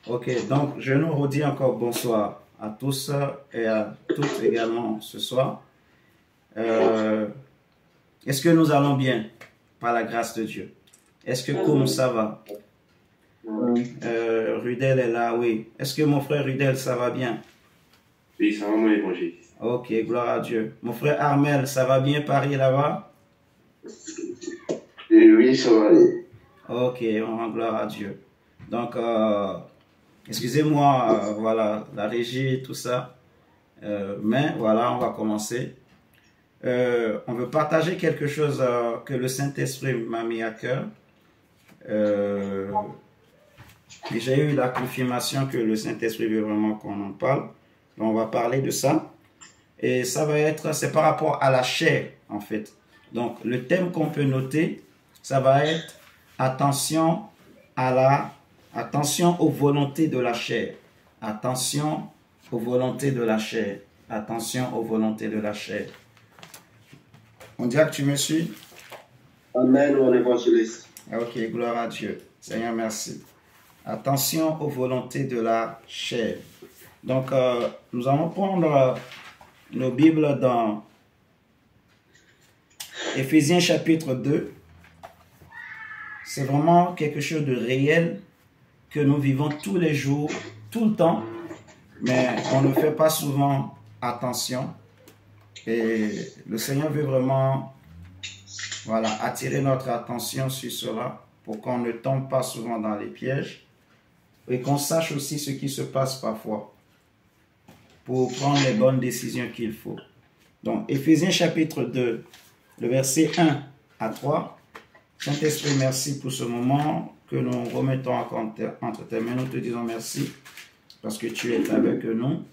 Ok, donc je nous redis encore bonsoir à tous et à toutes également ce soir. Est-ce que nous allons bien par la grâce de Dieu? Est-ce que comme ça va? Rudel est là, oui. Est-ce que mon frère Rudel, ça va bien? Oui, ça va, mon évangile. Ok, gloire à Dieu. Mon frère Armel, ça va bien Paris là-bas? Oui, ça va aller. Ok, on rend gloire à Dieu. Donc, excusez-moi, voilà, la régie, tout ça. Mais voilà, on va commencer. On veut partager quelque chose que le Saint-Esprit m'a mis à cœur. Et j'ai eu la confirmation que le Saint-Esprit veut vraiment qu'on en parle. Donc, on va parler de ça. Et ça va être, c'est par rapport à la chair, en fait. Donc, le thème qu'on peut noter, ça va être attention attention aux volontés de la chair. Attention aux volontés de la chair. Attention aux volontés de la chair. On dirait que tu me suis? Amen, mon évangéliste. Ok, gloire à Dieu. Seigneur, merci. Attention aux volontés de la chair. Donc, nous allons prendre nos Bibles dans Éphésiens chapitre 2. C'est vraiment quelque chose de réel que nous vivons tous les jours, tout le temps, mais on ne fait pas souvent attention. Et le Seigneur veut vraiment, voilà, attirer notre attention sur cela pour qu'on ne tombe pas souvent dans les pièges et qu'on sache aussi ce qui se passe parfois pour prendre les bonnes décisions qu'il faut. Donc, Éphésiens chapitre 2, le verset 1 à 3. Saint-Esprit, merci pour ce moment que nous remettons entre tes mains. Nous te disons merci parce que tu es avec nous.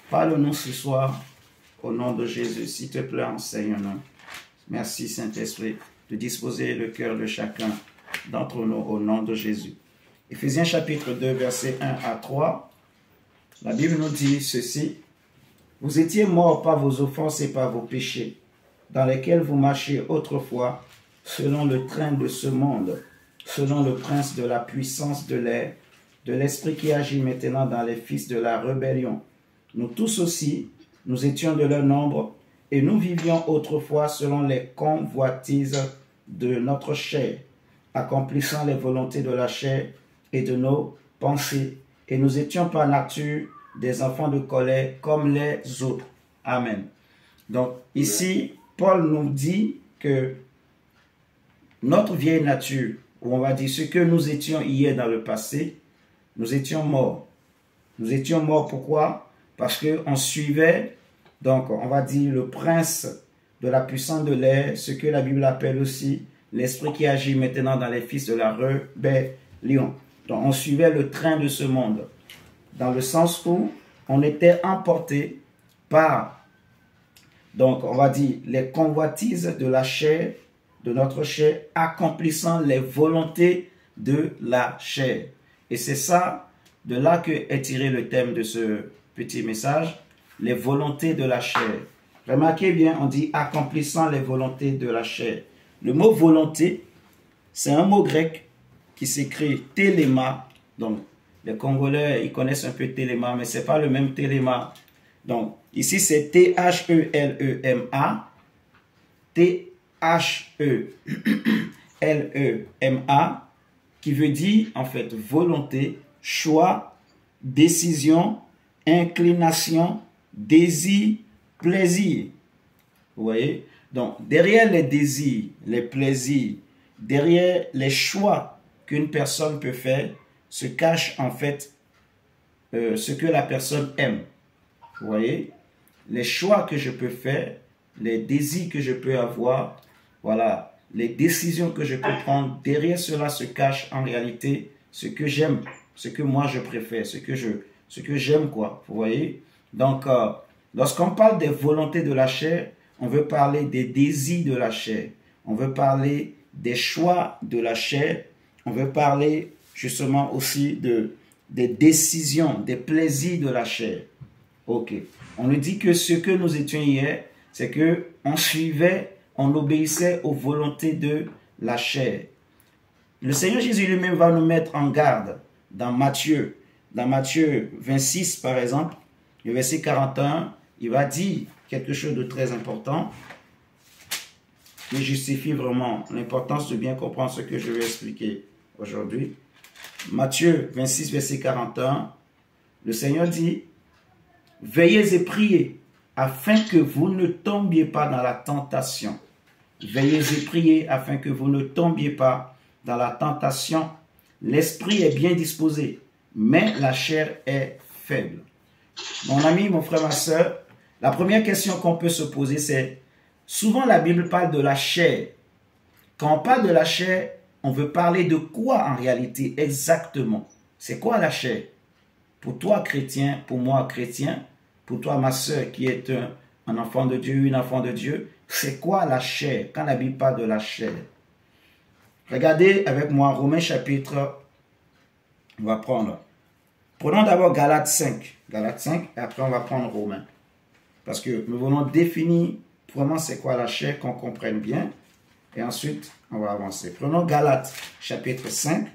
Parle-nous ce soir au nom de Jésus. S'il te plaît, enseigne-nous. Merci, Saint-Esprit, de disposer le cœur de chacun d'entre nous au nom de Jésus. Éphésiens chapitre 2, verset 1 à 3. La Bible nous dit ceci. Vous étiez morts par vos offenses et par vos péchés, dans lesquels vous marchiez autrefois, selon le train de ce monde, selon le prince de la puissance de l'air, de l'esprit qui agit maintenant dans les fils de la rébellion. Nous tous aussi, nous étions de leur nombre, et nous vivions autrefois selon les convoitises de notre chair, accomplissant les volontés de la chair et de nos pensées, et nous étions par nature des enfants de colère comme les autres. Amen. Donc ici, Paul nous dit que notre vieille nature, ou on va dire ce que nous étions hier dans le passé, nous étions morts. Nous étions morts pourquoi? Parce qu'on suivait, donc on va dire le prince de la puissance de l'air, ce que la Bible appelle aussi l'esprit qui agit maintenant dans les fils de la rébellion. Donc on suivait le train de ce monde, dans le sens où on était emporté par, donc on va dire, les convoitises de la chair, de notre chair, accomplissant les volontés de la chair. Et c'est ça, de là que est tiré le thème de ce petit message, les volontés de la chair. Remarquez bien, on dit accomplissant les volontés de la chair. Le mot volonté, c'est un mot grec qui s'écrit téléma. Donc, les Congolais, ils connaissent un peu téléma, mais ce n'est pas le même téléma. Donc, ici, c'est T-H-E-L-E-M-A. T-H-E-L-E-M-A, qui veut dire, en fait, volonté, choix, décision, inclination, désir, plaisir. Vous voyez? Donc, derrière les désirs, les plaisirs, derrière les choix qu'une personne peut faire, se cache en fait ce que la personne aime. Vous voyez? Les choix que je peux faire, les désirs que je peux avoir, voilà, les décisions que je peux prendre, derrière cela se cache en réalité ce que j'aime, ce que moi je préfère, ce que j'aime, quoi. Vous voyez? Donc, lorsqu'on parle des volontés de la chair, on veut parler des désirs de la chair, on veut parler des choix de la chair, on veut parler justement aussi des décisions, des plaisirs de la chair. Ok. On nous dit que ce que nous étions hier, c'est que on suivait, on obéissait aux volontés de la chair. Le Seigneur Jésus lui-même va nous mettre en garde dans Matthieu, dans Matthieu 26, par exemple, le verset 41, il va dire quelque chose de très important qui justifie vraiment l'importance de bien comprendre ce que je vais expliquer aujourd'hui. Matthieu 26, verset 41, le Seigneur dit, « Veillez et priez, afin que vous ne tombiez pas dans la tentation. Veillez et priez, afin que vous ne tombiez pas dans la tentation. L'esprit est bien disposé, mais la chair est faible. » Mon ami, mon frère, ma soeur, la première question qu'on peut se poser, c'est, souvent la Bible parle de la chair. Quand on parle de la chair, on veut parler de quoi en réalité exactement? C'est quoi la chair? Pour toi, chrétien, pour moi, chrétien, pour toi, ma soeur, qui est un enfant de Dieu, une enfant de Dieu, c'est quoi la chair? Quand la Bible parle de la chair. Regardez avec moi Romains chapitre, on va prendre. Prenons d'abord Galates 5. Galates 5, et après on va prendre Romains. Parce que nous voulons définir vraiment c'est quoi la chair, qu'on comprenne bien. Et ensuite, on va avancer. Prenons Galates chapitre 5.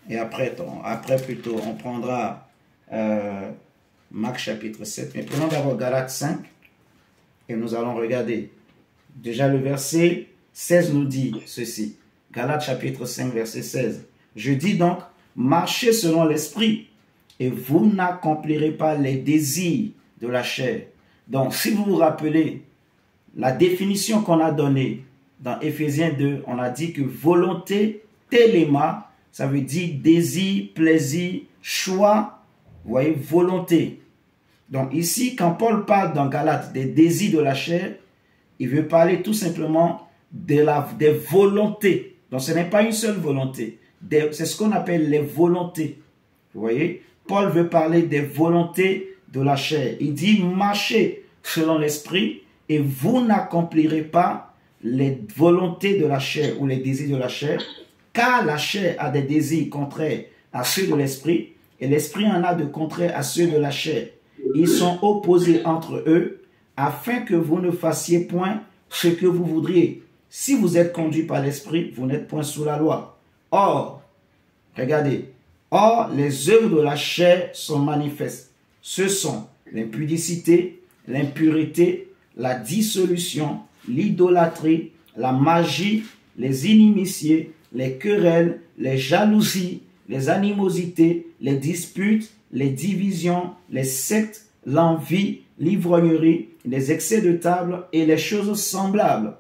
Et après plutôt, on prendra Marc chapitre 7. Mais prenons d'abord Galates 5. Et nous allons regarder. Déjà le verset 16 nous dit ceci. Galates chapitre 5, verset 16. Je dis donc, marchez selon l'esprit, et vous n'accomplirez pas les désirs de la chair. Donc, si vous vous rappelez, la définition qu'on a donnée dans Éphésiens 2, on a dit que volonté, téléma, ça veut dire désir, plaisir, choix, vous voyez, volonté. Donc ici, quand Paul parle dans Galates des désirs de la chair, il veut parler tout simplement des volontés. Donc ce n'est pas une seule volonté, c'est ce qu'on appelle les volontés. Vous voyez, Paul veut parler des volontés de la chair. Il dit, marchez selon l'esprit et vous n'accomplirez pas les volontés de la chair ou les désirs de la chair, car la chair a des désirs contraires à ceux de l'esprit et l'esprit en a de contraires à ceux de la chair. Ils sont opposés entre eux afin que vous ne fassiez point ce que vous voudriez. Si vous êtes conduit par l'esprit, vous n'êtes point sous la loi. Or, regardez, or les œuvres de la chair sont manifestes. Ce sont l'impudicité, l'impureté, la dissolution, l'idolâtrie, la magie, les inimitiés, les querelles, les jalousies, les animosités, les disputes, les divisions, les sectes, l'envie, l'ivrognerie, les excès de table et les choses semblables.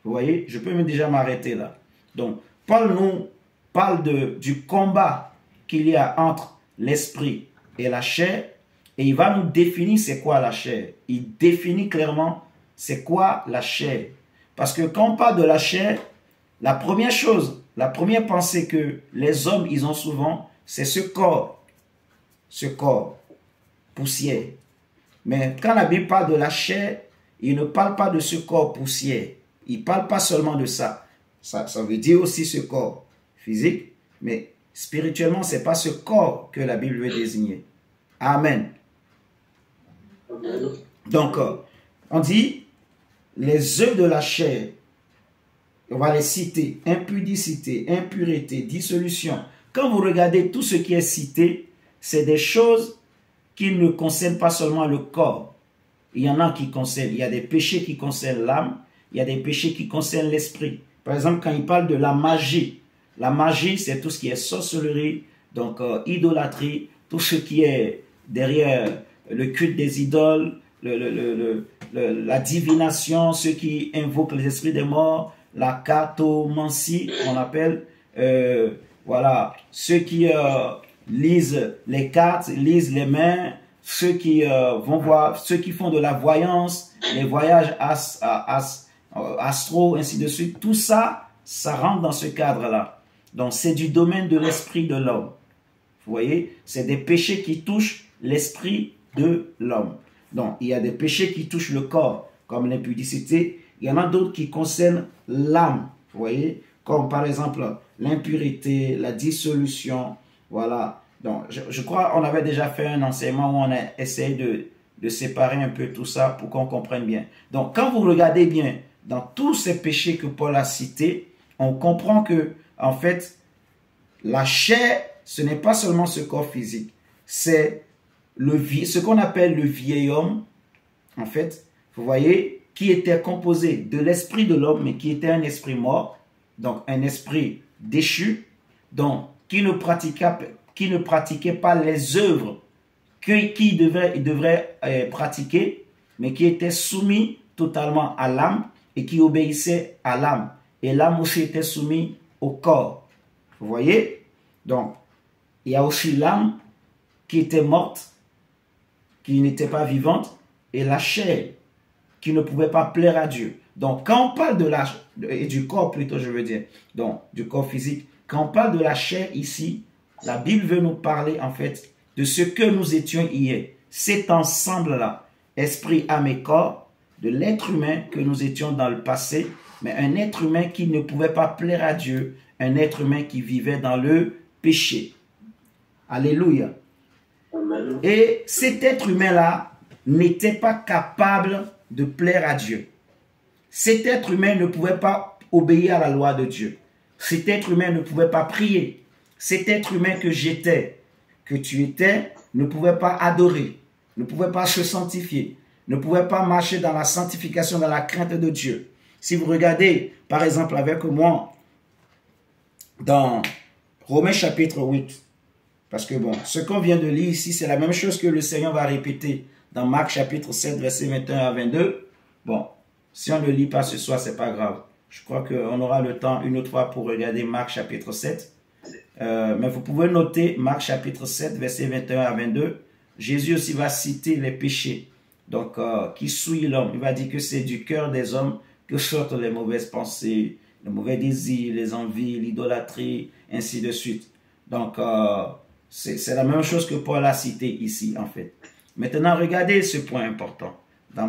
Vous voyez, je peux déjà m'arrêter là. Donc, Paul nous parle du combat qu'il y a entre l'esprit et la chair, et il va nous définir c'est quoi la chair. Il définit clairement c'est quoi la chair. Parce que quand on parle de la chair, la première chose, la première pensée que les hommes ils ont souvent, c'est ce corps, poussière. Mais quand la Bible parle de la chair, il ne parle pas de ce corps poussière. Il ne parle pas seulement de ça. Ça veut dire aussi ce corps physique, mais spirituellement, ce n'est pas ce corps que la Bible veut désigner. Amen. Donc, on dit, les œuvres de la chair, on va les citer, impudicité, impureté, dissolution. Quand vous regardez tout ce qui est cité, c'est des choses qui ne concernent pas seulement le corps. Il y en a qui concernent, il y a des péchés qui concernent l'âme, il y a des péchés qui concernent l'esprit. Par exemple, quand il parle de la magie c'est tout ce qui est sorcellerie, donc idolâtrie, tout ce qui est derrière le culte des idoles, la divination, ceux qui invoquent les esprits des morts, la cartomancie, on appelle, voilà, ceux qui lisent les cartes, lisent les mains, ceux qui vont voir, ceux qui font de la voyance, les voyages astro, ainsi de suite, tout ça, ça rentre dans ce cadre-là. Donc, c'est du domaine de l'esprit de l'homme. Vous voyez, c'est des péchés qui touchent l'esprit de l'homme. Donc, il y a des péchés qui touchent le corps, comme l'impudicité. Il y en a d'autres qui concernent l'âme, vous voyez, comme par exemple l'impureté, la dissolution, voilà. Donc, je crois qu'on avait déjà fait un enseignement où on a essayé de séparer un peu tout ça pour qu'on comprenne bien. Donc, quand vous regardez bien, dans tous ces péchés que Paul a cités, on comprend que, en fait, la chair, ce n'est pas seulement ce corps physique. c'est ce qu'on appelle le vieil homme, en fait, vous voyez, qui était composé de l'esprit de l'homme, mais qui était un esprit mort, donc un esprit déchu, donc qui ne pratiquait pas les œuvres qu'il devrait pratiquer, mais qui était soumis totalement à l'âme et qui obéissait à l'âme. Et l'âme aussi était soumise au corps. Vous voyez? Donc, il y a aussi l'âme qui était morte, qui n'était pas vivante, et la chair qui ne pouvait pas plaire à Dieu. Donc, quand on parle et du corps plutôt, je veux dire, donc du corps physique, quand on parle de la chair ici, la Bible veut nous parler en fait de ce que nous étions hier. Cet ensemble-là, esprit, âme et corps, de l'être humain que nous étions dans le passé, mais un être humain qui ne pouvait pas plaire à Dieu, un être humain qui vivait dans le péché. Alléluia. Amen. Et cet être humain-là n'était pas capable de plaire à Dieu. Cet être humain ne pouvait pas obéir à la loi de Dieu. Cet être humain ne pouvait pas prier. Cet être humain que j'étais, que tu étais, ne pouvait pas adorer, ne pouvait pas se sanctifier, ne pouvait pas marcher dans la sanctification, dans la crainte de Dieu. Si vous regardez, par exemple, avec moi, dans Romains chapitre 8, parce que bon, ce qu'on vient de lire ici, c'est la même chose que le Seigneur va répéter dans Marc chapitre 7, versets 21 à 22. Bon, si on ne lit pas ce soir, c'est pas grave. Je crois qu'on aura le temps une autre fois pour regarder Marc chapitre 7. Mais vous pouvez noter Marc chapitre 7, versets 21 à 22. Jésus aussi va citer les péchés donc qui souillent l'homme. Il va dire que c'est du cœur des hommes que sortent les mauvaises pensées, les mauvais désirs, les envies, l'idolâtrie, ainsi de suite. Donc, c'est la même chose que Paul a cité ici, en fait. Maintenant, regardez ce point important. Dans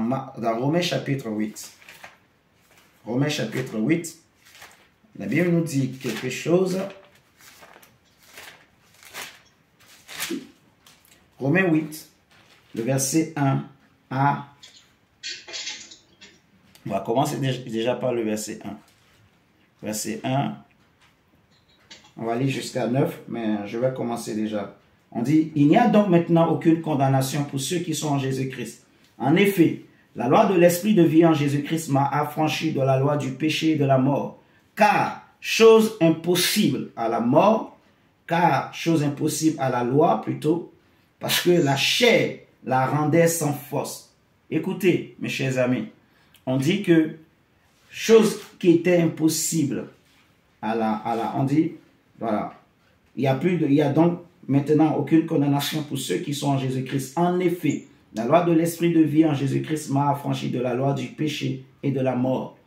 Romains chapitre 8. Romains chapitre 8. La Bible nous dit quelque chose. Romains 8, le verset 1 à... On va commencer déjà par le verset 1. Verset 1. On va lire jusqu'à 9, mais je vais commencer déjà. On dit, il n'y a donc maintenant aucune condamnation pour ceux qui sont en Jésus-Christ. En effet, la loi de l'esprit de vie en Jésus-Christ m'a affranchi de la loi du péché et de la mort. Car, chose impossible à la mort, car chose impossible à la loi plutôt, parce que la chair la rendait sans force. Écoutez, mes chers amis, on dit que chose qui était impossible on dit, voilà, il y a donc maintenant aucune condamnation pour ceux qui sont en Jésus-Christ. En effet, la loi de l'esprit de vie en Jésus-Christ m'a affranchi de la loi du péché et de la mort.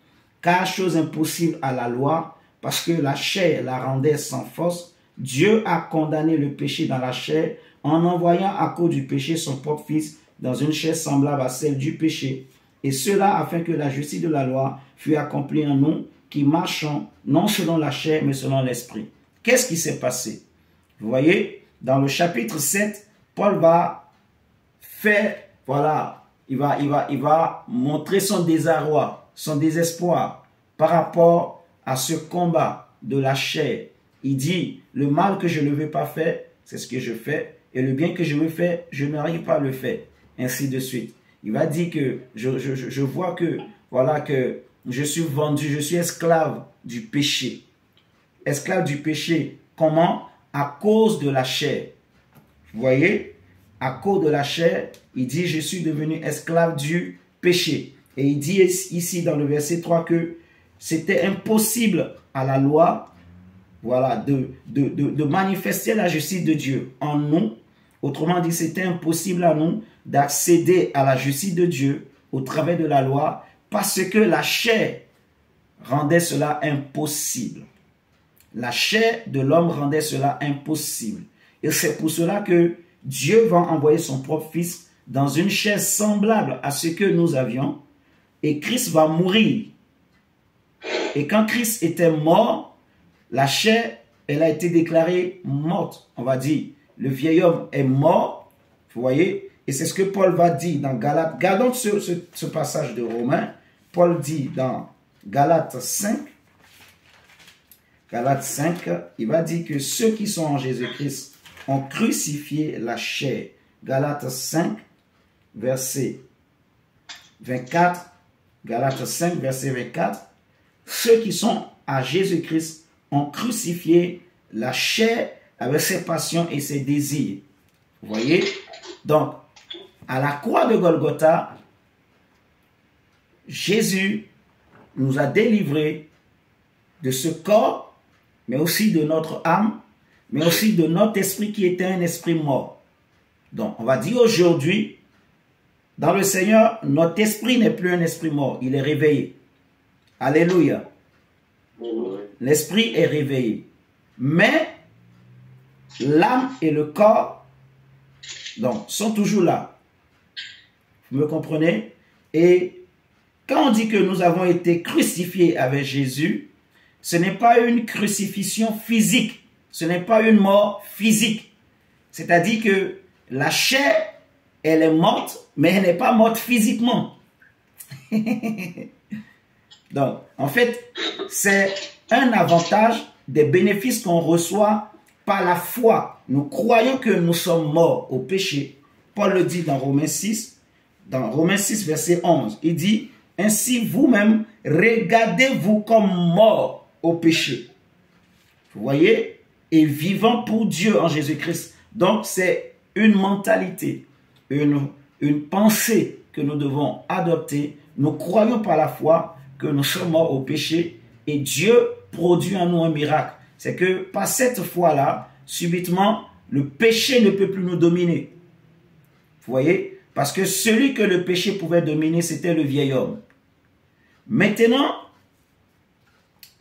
Car chose impossible à la loi, parce que la chair la rendait sans force, Dieu a condamné le péché dans la chair en envoyant à cause du péché son propre Fils dans une chair semblable à celle du péché. Et cela afin que la justice de la loi fût accomplie en nous qui marchons non selon la chair mais selon l'esprit. Qu'est-ce qui s'est passé? Vous voyez, dans le chapitre 7, Paul va faire, voilà, il va montrer son désarroi, son désespoir par rapport à ce combat de la chair. Il dit, le mal que je ne veux pas faire, c'est ce que je fais, et le bien que je veux faire, je n'arrive pas à le faire, ainsi de suite. Il va dire que je vois que, voilà, que je suis vendu, je suis esclave du péché. Esclave du péché, comment? À cause de la chair. Vous voyez? À cause de la chair, il dit, je suis devenu esclave du péché. Et il dit ici dans le verset 3 que c'était impossible à la loi, voilà, de manifester la justice de Dieu en nous. Autrement dit, c'était impossible à nous d'accéder à la justice de Dieu au travers de la loi parce que la chair rendait cela impossible. La chair de l'homme rendait cela impossible. Et c'est pour cela que Dieu va envoyer son propre Fils dans une chair semblable à ce que nous avions. Et Christ va mourir. Et quand Christ était mort, la chair, elle a été déclarée morte. On va dire, le vieil homme est mort. Vous voyez? Et c'est ce que Paul va dire dans Galates. Gardons ce passage de Romains. Paul dit dans Galates 5. Galates 5, il va dire que ceux qui sont en Jésus-Christ, ont crucifié la chair. Galates 5, verset 24. Galates 5, verset 24. Ceux qui sont à Jésus-Christ ont crucifié la chair avec ses passions et ses désirs. Vous voyez? Donc, à la croix de Golgotha, Jésus nous a délivrés de ce corps, mais aussi de notre âme, mais aussi de notre esprit qui était un esprit mort. Donc, on va dire aujourd'hui, dans le Seigneur, notre esprit n'est plus un esprit mort, il est réveillé. Alléluia. L'esprit est réveillé. Mais l'âme et le corps, donc, sont toujours là. Vous me comprenez? Et quand on dit que nous avons été crucifiés avec Jésus, ce n'est pas une crucifixion physique. Ce n'est pas une mort physique. C'est-à-dire que la chair, elle est morte, mais elle n'est pas morte physiquement. Donc, en fait, c'est un avantage des bénéfices qu'on reçoit par la foi. Nous croyons que nous sommes morts au péché. Paul le dit dans Romains 6, verset 11. Il dit, « Ainsi vous-même, regardez-vous comme morts au péché. » Vous voyez? Et vivant pour Dieu en Jésus-Christ. Donc, c'est une mentalité, une pensée que nous devons adopter. Nous croyons par la foi que nous sommes morts au péché et Dieu produit en nous un miracle. C'est que par cette foi-là, subitement, le péché ne peut plus nous dominer. Vous voyez? Parce que celui que le péché pouvait dominer, c'était le vieil homme. Maintenant,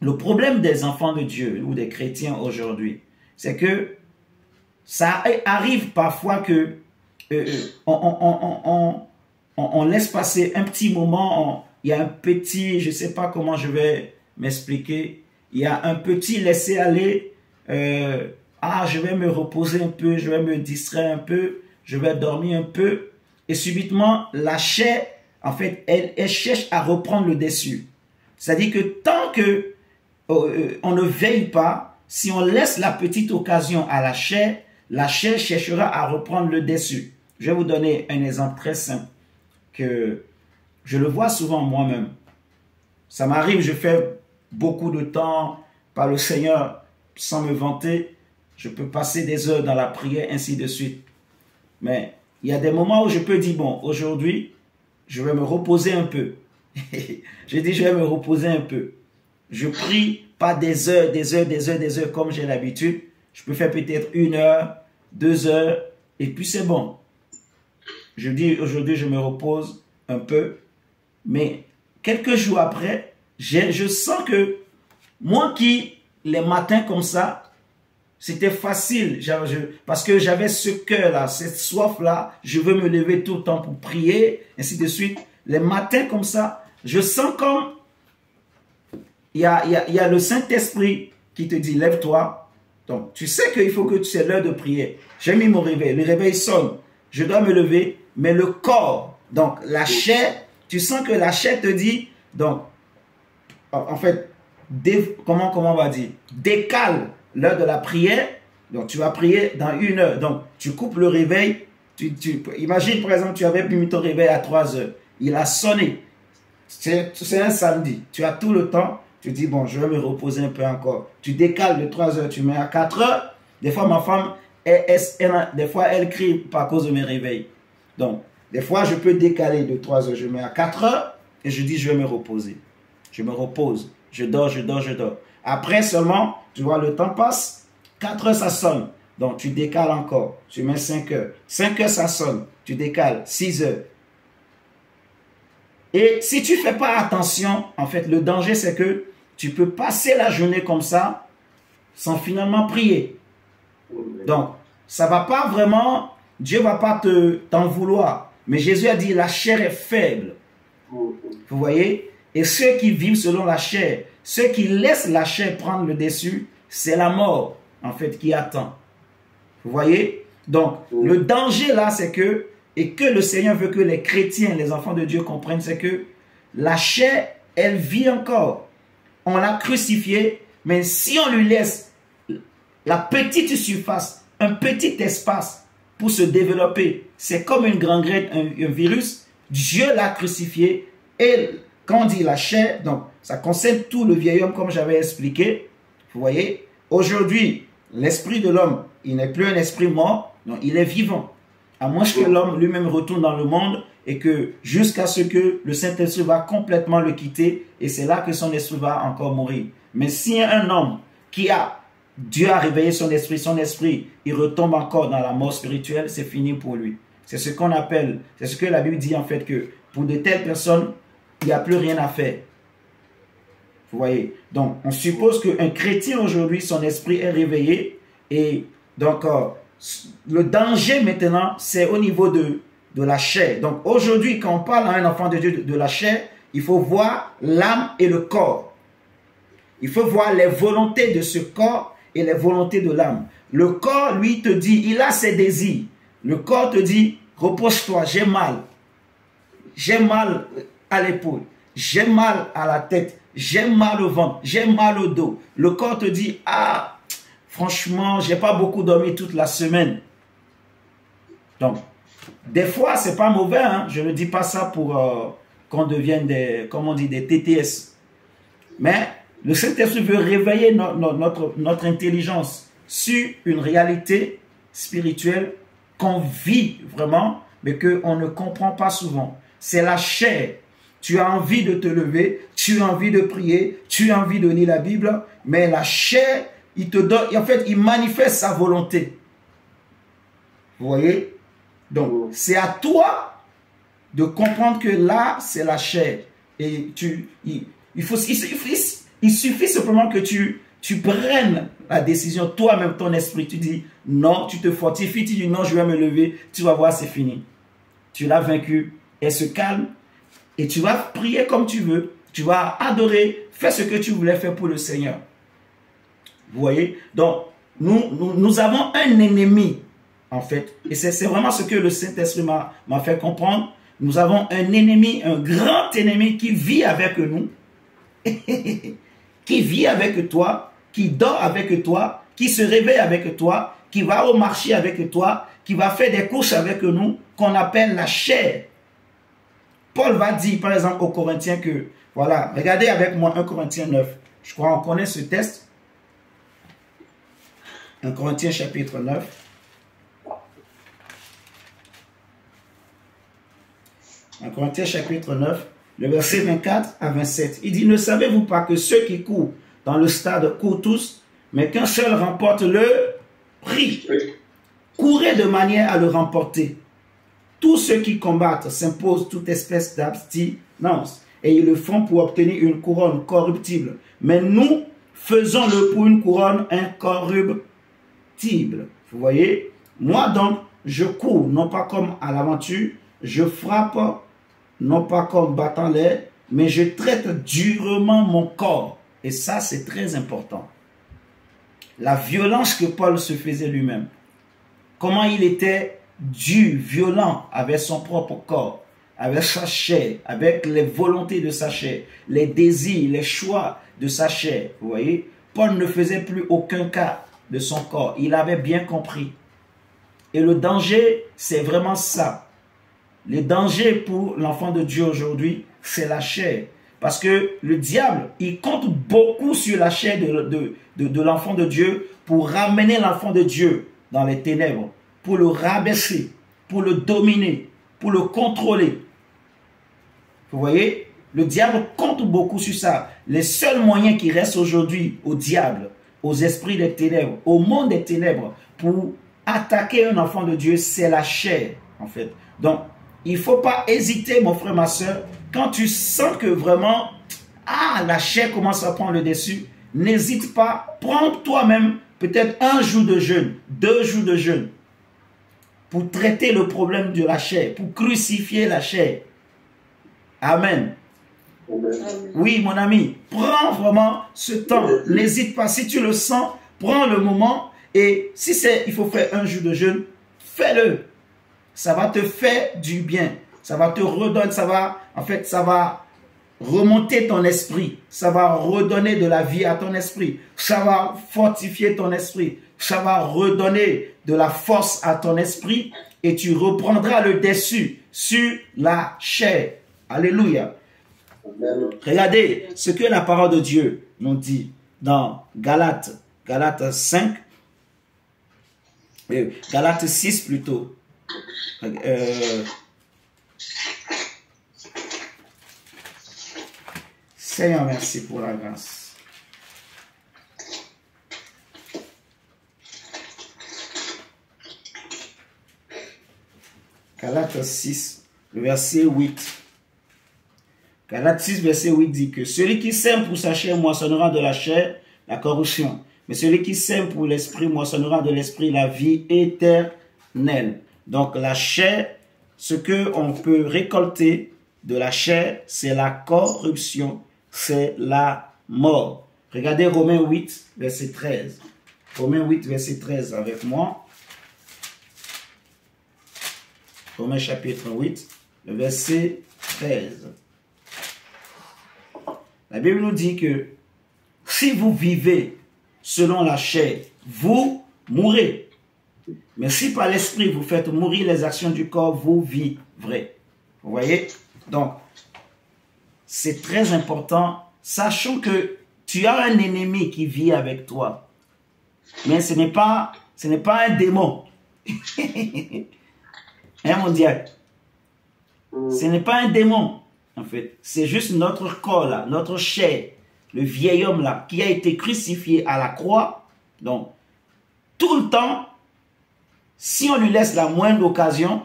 le problème des enfants de Dieu ou des chrétiens aujourd'hui, c'est que ça arrive parfois que on laisse passer un petit moment, il y a un petit, je ne sais pas comment je vais m'expliquer, il y a un petit laisser-aller, je vais me reposer un peu, je vais me distraire un peu, je vais dormir un peu, et subitement, la chair, en fait, elle cherche à reprendre le dessus. C'est-à-dire que tant que on ne veille pas, si on laisse la petite occasion à la chair cherchera à reprendre le dessus. Je vais vous donner un exemple très simple, que je le vois souvent moi-même. Ça m'arrive, je fais beaucoup de temps par le Seigneur, sans me vanter, je peux passer des heures dans la prière, ainsi de suite. Mais il y a des moments où je peux dire, bon, aujourd'hui, je vais me reposer un peu. Je dis, je vais me reposer un peu. Je prie pas des heures, comme j'ai l'habitude. Je peux faire peut-être 1 heure, 2 heures, et puis c'est bon. Je dis, aujourd'hui, je me repose un peu. Mais quelques jours après, je sens que moi qui, les matins comme ça, c'était facile. Parce que j'avais ce cœur-là, cette soif-là. Je veux me lever tout le temps pour prier, ainsi de suite. Les matins comme ça, je sens comme il y a le Saint-Esprit qui te dit, lève-toi. Donc, tu sais qu'il faut que c'est l'heure de prier. J'ai mis mon réveil. Le réveil sonne. Je dois me lever. Mais le corps, donc la chair, tu sens que la chair te dit, donc, en fait, comment on va dire, décale l'heure de la prière. Donc, tu vas prier dans 1 heure. Donc, tu coupes le réveil. Imagine, par exemple, tu avais mis ton réveil à 3 heures. Il a sonné. C'est un samedi. Tu as tout le temps. Tu dis, bon, je vais me reposer un peu encore. Tu décales de 3 heures, tu mets à 4 heures. Des fois, ma femme, des fois, elle crie par cause de mes réveils. Donc, des fois, je peux décaler de 3 heures, je mets à 4 heures et je dis, je vais me reposer. Je me repose. Je dors. Après seulement, tu vois, le temps passe. 4 heures, ça sonne. Donc, tu décales encore. Tu mets 5 heures. 5 heures, ça sonne. Tu décales. 6 heures. Et si tu ne fais pas attention, en fait, le danger, c'est que tu peux passer la journée comme ça sans finalement prier. Donc, ça ne va pas vraiment, Dieu ne va pas t'en vouloir. Mais Jésus a dit, la chair est faible. Vous voyez? Et ceux qui vivent selon la chair, ceux qui laissent la chair prendre le dessus, c'est la mort, en fait, qui attend. Vous voyez? Donc, le danger là, c'est que, et que le Seigneur veut que les chrétiens, les enfants de Dieu comprennent, c'est que la chair, elle vit encore. On l'a crucifiée, mais si on lui laisse la petite surface un petit espace pour se développer. C'est comme une gangrène, un virus. Dieu l'a crucifié. Et quand on dit la chair, donc ça concerne tout le vieil homme comme j'avais expliqué. Vous voyez, aujourd'hui, l'esprit de l'homme, il n'est plus un esprit mort, non, il est vivant. À moins que l'homme lui-même retourne dans le monde et que jusqu'à ce que le Saint-Esprit va complètement le quitter, et c'est là que son esprit va encore mourir. Mais si un homme qui a, Dieu a réveillé son esprit, il retombe encore dans la mort spirituelle, c'est fini pour lui. C'est ce qu'on appelle, c'est ce que la Bible dit en fait, que pour de telles personnes, il n'y a plus rien à faire. Vous voyez? Donc, on suppose qu'un chrétien aujourd'hui, son esprit est réveillé, et donc, le danger maintenant, c'est au niveau de la chair. Donc, aujourd'hui, quand on parle à un enfant de Dieu de la chair, il faut voir l'âme et le corps. Il faut voir les volontés de ce corps et les volontés de l'âme. Le corps, lui, te dit, il a ses désirs. Le corps te dit, repose-toi, j'ai mal. J'ai mal à l'épaule. J'ai mal à la tête. J'ai mal au ventre. J'ai mal au dos. Le corps te dit, ah, franchement, j'ai pas beaucoup dormi toute la semaine. Donc, des fois, c'est pas mauvais. Hein? Je ne dis pas ça pour qu'on devienne des, comme on dit, des TTS. Mais le Saint-Esprit veut réveiller notre intelligence sur une réalité spirituelle qu'on vit vraiment, mais qu'on ne comprend pas souvent. C'est la chair. Tu as envie de te lever, tu as envie de prier, tu as envie de lire la Bible, mais la chair, il te donne, en fait, il manifeste sa volonté. Vous voyez? Donc, c'est à toi de comprendre que là, c'est la chair. Et il suffit simplement que tu prennes la décision, toi-même, ton esprit. Tu dis non, tu te fortifies, tu dis non, je vais me lever, tu vas voir, c'est fini. Tu l'as vaincu. Elle se calme et tu vas prier comme tu veux. Tu vas adorer, faire ce que tu voulais faire pour le Seigneur. Vous voyez? Donc, nous avons un ennemi, en fait. Et c'est vraiment ce que le Saint-Esprit m'a fait comprendre. Nous avons un ennemi, un grand ennemi qui vit avec nous, qui vit avec toi, qui dort avec toi, qui se réveille avec toi, qui va au marché avec toi, qui va faire des courses avec nous, qu'on appelle la chair. Paul va dire, par exemple, aux Corinthiens que, voilà, regardez avec moi 1 Corinthiens 9. Je crois qu'on connaît ce texte. 1 Corinthiens chapitre 9. 1 Corinthiens chapitre 9, le verset 24 à 27. Il dit, ne savez-vous pas que ceux qui courent dans le stade courent tous, mais qu'un seul remporte le prix. Courez de manière à le remporter. Tous ceux qui combattent s'imposent toute espèce d'abstinence et ils le font pour obtenir une couronne corruptible. Mais nous faisons-le pour une couronne incorruptible. Vous voyez? Moi donc, je cours, non pas comme à l'aventure, je frappe, non pas comme battant l'air, mais je traite durement mon corps. Et ça, c'est très important. La violence que Paul se faisait lui-même. Comment il était dur, violent avec son propre corps, avec sa chair, avec les volontés de sa chair, les désirs, les choix de sa chair. Vous voyez, Paul ne faisait plus aucun cas de son corps. Il avait bien compris. Et le danger, c'est vraiment ça. Le danger pour l'enfant de Dieu aujourd'hui, c'est la chair. Parce que le diable, il compte beaucoup sur la chair de l'enfant de Dieu pour ramener l'enfant de Dieu dans les ténèbres, pour le rabaisser, pour le dominer, pour le contrôler. Vous voyez, le diable compte beaucoup sur ça. Les seuls moyens qui restent aujourd'hui au diable, aux esprits des ténèbres, au monde des ténèbres, pour attaquer un enfant de Dieu, c'est la chair, en fait. Donc, il ne faut pas hésiter, mon frère, ma soeur, quand tu sens que vraiment, la chair commence à prendre le dessus, n'hésite pas, prends toi-même peut-être 1 jour de jeûne, 2 jours de jeûne, pour traiter le problème de la chair, pour crucifier la chair. Amen. Amen. Oui, mon ami, prends vraiment ce temps. N'hésite pas. Si tu le sens, prends le moment. Et si il faut faire 1 jour de jeûne, fais-le. Ça va te faire du bien. Ça va te redonner. Ça va remonter ton esprit. Ça va redonner de la vie à ton esprit. Ça va fortifier ton esprit. Ça va redonner de la force à ton esprit et tu reprendras le dessus sur la chair. Alléluia. Amen. Regardez ce que la parole de Dieu nous dit dans Galates 5, Galates 6 plutôt. Seigneur, merci pour la grâce. Galates 6, verset 8. Galates 6, verset 8 dit que celui qui sème pour sa chair moissonnera de la chair la corruption. Mais celui qui sème pour l'esprit moissonnera de l'esprit la vie éternelle. Donc la chair, ce que on peut récolter de la chair, c'est la corruption, c'est la mort. Regardez Romains 8, verset 13. Romains 8, verset 13 avec moi. Romains chapitre 8, le verset 13. La Bible nous dit que si vous vivez selon la chair, vous mourrez. Mais si par l'esprit vous faites mourir les actions du corps, vous vivrez. Vous voyez? Donc, c'est très important. Sachant que tu as un ennemi qui vit avec toi. Mais ce n'est pas un démon. Hein, mon diable? Ce n'est pas un démon, en fait. C'est juste notre corps, là, notre chair, le vieil homme, là, qui a été crucifié à la croix. Donc, tout le temps, si on lui laisse la moindre occasion,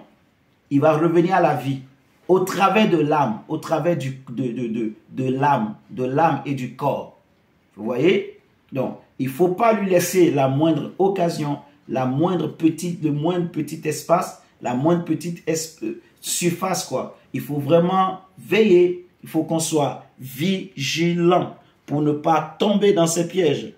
il va revenir à la vie. Au travers de l'âme, au travers de l'âme et du corps. Vous voyez? Donc, il ne faut pas lui laisser la moindre occasion, le moindre petit espace, la moindre petite surface, quoi. Il faut vraiment veiller, il faut qu'on soit vigilant pour ne pas tomber dans ces pièges.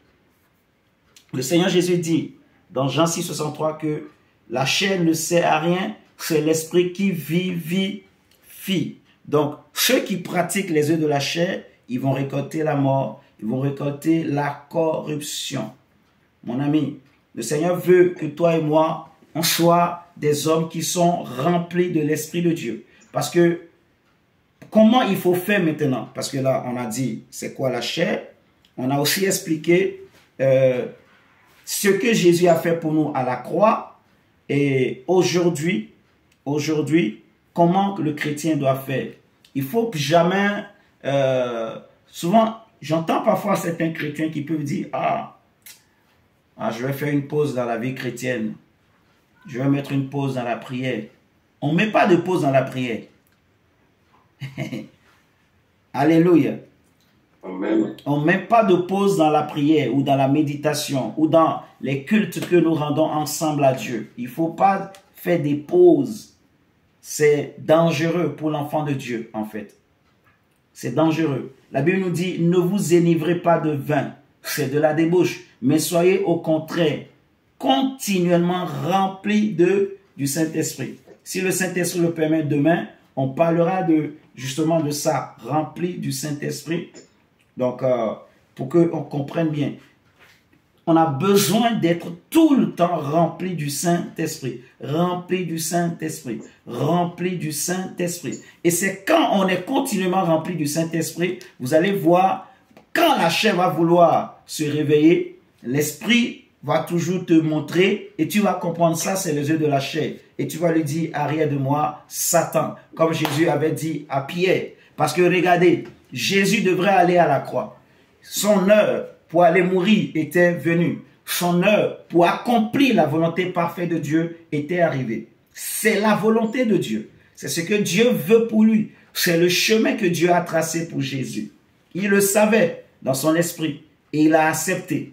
Le Seigneur Jésus dit dans Jean 6, 63 que la chair ne sert à rien, c'est l'esprit qui vivifie. Donc, ceux qui pratiquent les œuvres de la chair, ils vont récolter la mort, ils vont récolter la corruption. Mon ami, le Seigneur veut que toi et moi, on soit des hommes qui sont remplis de l'Esprit de Dieu. Parce que, comment il faut faire maintenant? Parce que là, on a dit, c'est quoi la chair? On a aussi expliqué ce que Jésus a fait pour nous à la croix. Et aujourd'hui, comment le chrétien doit faire? Il faut que jamais... souvent, j'entends parfois certains chrétiens qui peuvent dire « je vais faire une pause dans la vie chrétienne. Je vais mettre une pause dans la prière. » On ne met pas de pause dans la prière. Alléluia. Amen. On ne met pas de pause dans la prière ou dans la méditation ou dans les cultes que nous rendons ensemble à Dieu. Il ne faut pas faire des pauses. C'est dangereux pour l'enfant de Dieu, en fait. C'est dangereux. La Bible nous dit, ne vous enivrez pas de vin. C'est de la débauche. Mais soyez au contraire continuellement remplis du Saint-Esprit. Si le Saint-Esprit le permet demain, on parlera justement de ça, rempli du Saint-Esprit. Donc, pour qu'on comprenne bien, on a besoin d'être tout le temps rempli du Saint-Esprit, rempli du Saint-Esprit, rempli du Saint-Esprit. Et c'est quand on est continuellement rempli du Saint-Esprit, vous allez voir, quand la chair va vouloir se réveiller, l'Esprit va toujours te montrer et tu vas comprendre ça, c'est les yeux de la chair. Et tu vas lui dire, arrière de moi, Satan, comme Jésus avait dit à Pierre. Parce que regardez, Jésus devrait aller à la croix. Son heure pour aller mourir était venue. Son heure pour accomplir la volonté parfaite de Dieu était arrivée. C'est la volonté de Dieu. C'est ce que Dieu veut pour lui. C'est le chemin que Dieu a tracé pour Jésus. Il le savait dans son esprit et il a accepté.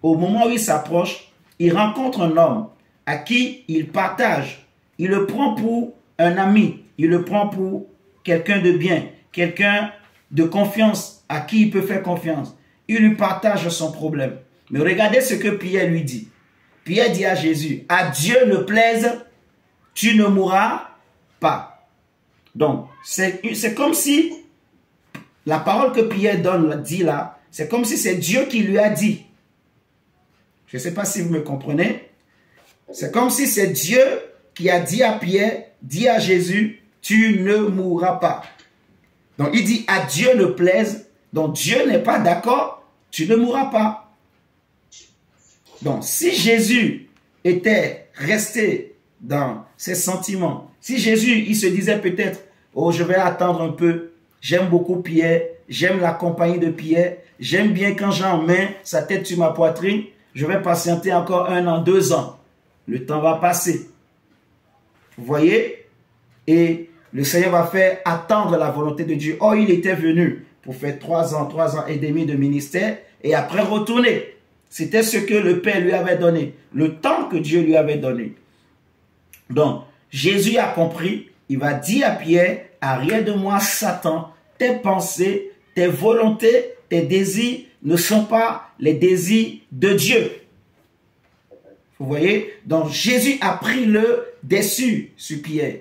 Au moment où il s'approche, il rencontre un homme à qui il partage. Il le prend pour un ami. Il le prend pour quelqu'un de bien, quelqu'un de confiance, à qui il peut faire confiance. Il lui partage son problème. Mais regardez ce que Pierre lui dit. Pierre dit à Jésus, « À Dieu ne plaise, tu ne mourras pas. » Donc, c'est comme si la parole que Pierre dit là, c'est comme si c'est Dieu qui lui a dit. Je ne sais pas si vous me comprenez. C'est comme si c'est Dieu qui a dit à Pierre, dit à Jésus, tu ne mourras pas. Donc il dit, à Dieu ne plaise, donc Dieu n'est pas d'accord, tu ne mourras pas. Donc si Jésus était resté dans ses sentiments, si Jésus, il se disait peut-être, oh je vais attendre un peu, j'aime beaucoup Pierre, j'aime la compagnie de Pierre, j'aime bien quand j'en mets sa tête sur ma poitrine, je vais patienter encore 1 an, 2 ans. Le temps va passer. Vous voyez? Et le Seigneur va faire attendre la volonté de Dieu. Oh, il était venu pour faire 3 ans et demi de ministère et après retourner. C'était ce que le Père lui avait donné, le temps que Dieu lui avait donné. Donc, Jésus a compris, il va dire à Pierre, arrière de moi, Satan, tes pensées, tes volontés, tes désirs ne sont pas les désirs de Dieu. Vous voyez? Donc, Jésus a pris le dessus sur Pierre,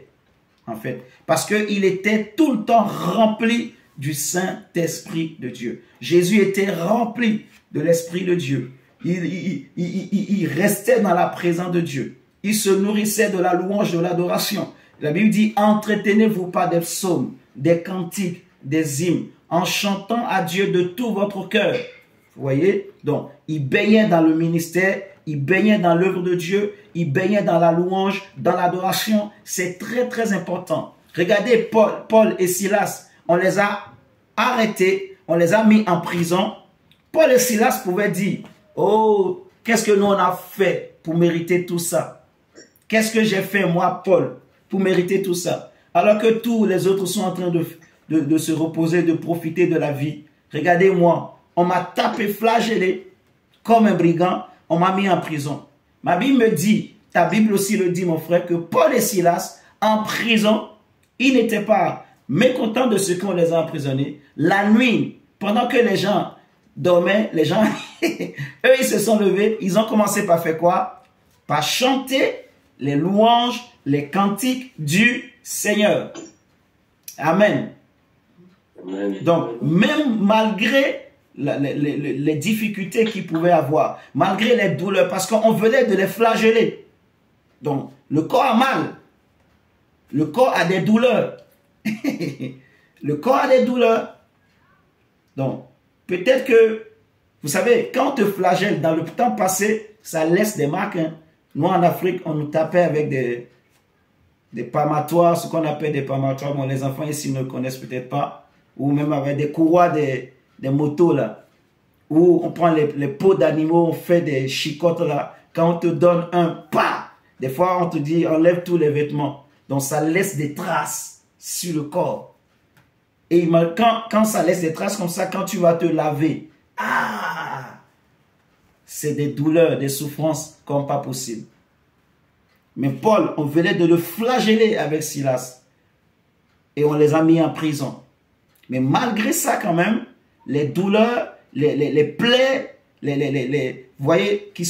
en fait, parce qu'il était tout le temps rempli du Saint-Esprit de Dieu. Jésus était rempli de l'Esprit de Dieu. Il restait dans la présence de Dieu. Il se nourrissait de la louange, de l'adoration. La Bible dit, entretenez-vous pas des psaumes, des cantiques, des hymnes, en chantant à Dieu de tout votre cœur. Vous voyez? Donc, il baignait dans le ministère, il baignait dans l'œuvre de Dieu, il baignait dans la louange, dans l'adoration. C'est très, très important. Regardez Paul et Silas, on les a arrêtés, on les a mis en prison. Paul et Silas pouvaient dire, oh, qu'est-ce que nous on a fait pour mériter tout ça? Qu'est-ce que j'ai fait, moi, Paul, pour mériter tout ça? Alors que tous les autres sont en train de se reposer, de profiter de la vie. Regardez-moi, on m'a tapé, flagellé, comme un brigand, on m'a mis en prison. Ma Bible me dit, ta Bible aussi le dit, mon frère, que Paul et Silas, en prison, ils n'étaient pas mécontents de ce qu'on les a emprisonnés. La nuit, pendant que les gens dormaient, les gens, eux, ils se sont levés, ils ont commencé par faire quoi? Par chanter les louanges, les cantiques du Seigneur. Amen. Amen. Donc, même malgré les difficultés qu'ils pouvaient avoir, malgré les douleurs, parce qu'on venait de les flageller. Donc, le corps a mal. Le corps a des douleurs. Le corps a des douleurs. Donc, peut-être que, vous savez, quand on te flagelle dans le temps passé, ça laisse des marques. Hein. Nous, en Afrique, on nous tapait avec des palmatoires, ce qu'on appelle des palmatoires. Bon, les enfants ici ne connaissent peut-être pas. Ou même avec des courroies, des motos, là. Où on prend les peaux d'animaux, on fait des chicottes, là. Quand on te donne un pas, des fois, on te dit, enlève tous les vêtements. Donc, ça laisse des traces sur le corps. Et quand ça laisse des traces comme ça, quand tu vas te laver, c'est des douleurs, des souffrances comme pas possible. Mais Paul, on venait de le flageller avec Silas. Et on les a mis en prison. Mais malgré ça quand même, les douleurs, les plaies, vous voyez, qui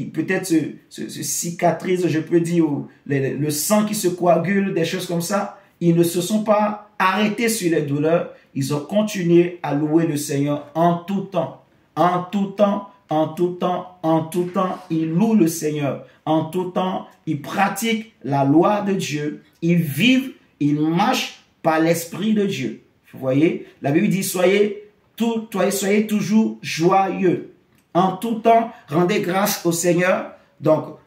peut-être se cicatrisent, je peux dire, ou le sang qui se coagule, des choses comme ça, ils ne se sont pas arrêtés sur les douleurs, ils ont continué à louer le Seigneur en tout temps. En tout temps, en tout temps, en tout temps, ils louent le Seigneur. En tout temps, ils pratiquent la loi de Dieu. Ils vivent, ils marchent par l'Esprit de Dieu. Vous voyez, la Bible dit, soyez toujours joyeux. En tout temps, rendez grâce au Seigneur. Donc,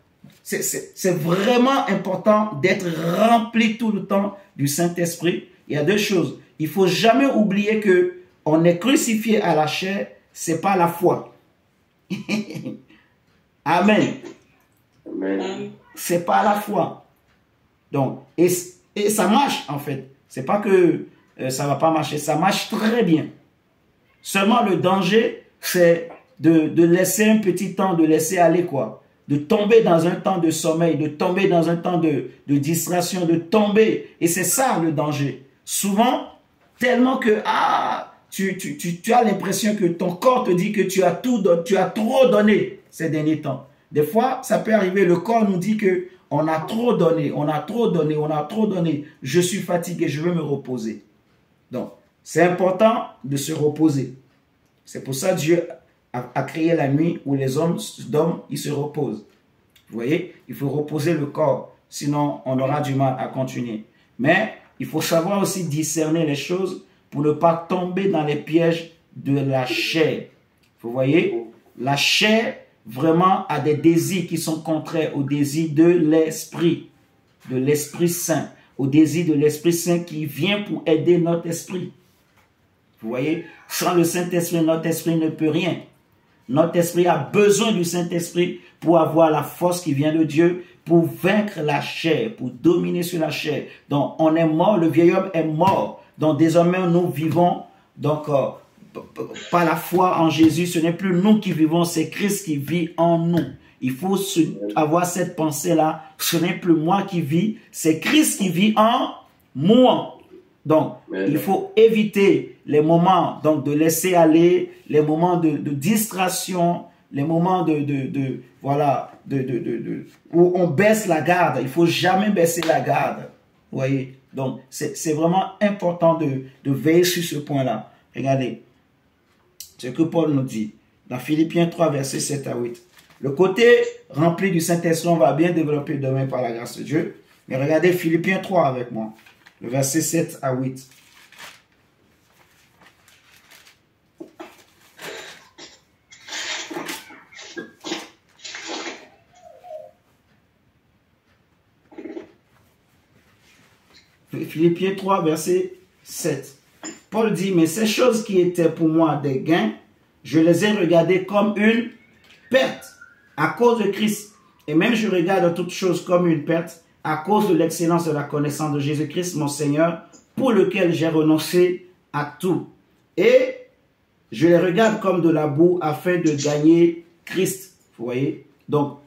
c'est vraiment important d'être rempli tout le temps du Saint-Esprit. Il y a deux choses. Il ne faut jamais oublier que on est crucifié à la chair, c'est pas la foi. Amen. Amen. C'est pas la foi. Donc, et ça marche en fait. C'est pas que ça va pas marcher, ça marche très bien. Seulement le danger, c'est de laisser un petit temps, de laisser aller quoi. De tomber dans un temps de sommeil, de tomber dans un temps de distraction, de tomber. Et c'est ça le danger. Souvent, tellement que tu as l'impression que ton corps te dit que tu as trop donné ces derniers temps. Des fois, ça peut arriver, le corps nous dit que on a trop donné, on a trop donné, on a trop donné. Je suis fatigué, je veux me reposer. Donc, c'est important de se reposer. C'est pour ça que Dieu a créé la nuit où les hommes dorment, ils se reposent. Vous voyez, il faut reposer le corps, sinon on aura du mal à continuer. Mais il faut savoir aussi discerner les choses pour ne pas tomber dans les pièges de la chair. Vous voyez, la chair vraiment a des désirs qui sont contraires aux désirs de l'esprit saint, au désir de l'Esprit Saint qui vient pour aider notre esprit. Vous voyez, sans le Saint-Esprit, notre esprit ne peut rien. Notre esprit a besoin du Saint-Esprit pour avoir la force qui vient de Dieu, pour vaincre la chair, pour dominer sur la chair. Donc, on est mort, le vieil homme est mort. Donc, désormais, nous vivons, donc, par la foi en Jésus. Ce n'est plus nous qui vivons, c'est Christ qui vit en nous. Il faut avoir cette pensée-là. Ce n'est plus moi qui vis, c'est Christ qui vit en moi. Donc, il faut éviter les moments donc, de laisser aller, les moments de distraction, les moments où on baisse la garde. Il ne faut jamais baisser la garde. Vous voyez? Donc, c'est vraiment important de veiller sur ce point-là. Regardez ce que Paul nous dit dans Philippiens 3, versets 7 à 8. Le côté rempli du Saint-Esprit, on va bien développer demain par la grâce de Dieu. Mais regardez Philippiens 3 avec moi, le verset 7 à 8. Philippiens 3, verset 7. Paul dit, mais ces choses qui étaient pour moi des gains, je les ai regardées comme une perte à cause de Christ. Et même je regarde toutes choses comme une perte à cause de l'excellence de la connaissance de Jésus-Christ, mon Seigneur, pour lequel j'ai renoncé à tout. Et je les regarde comme de la boue afin de gagner Christ. Vous voyez? Donc,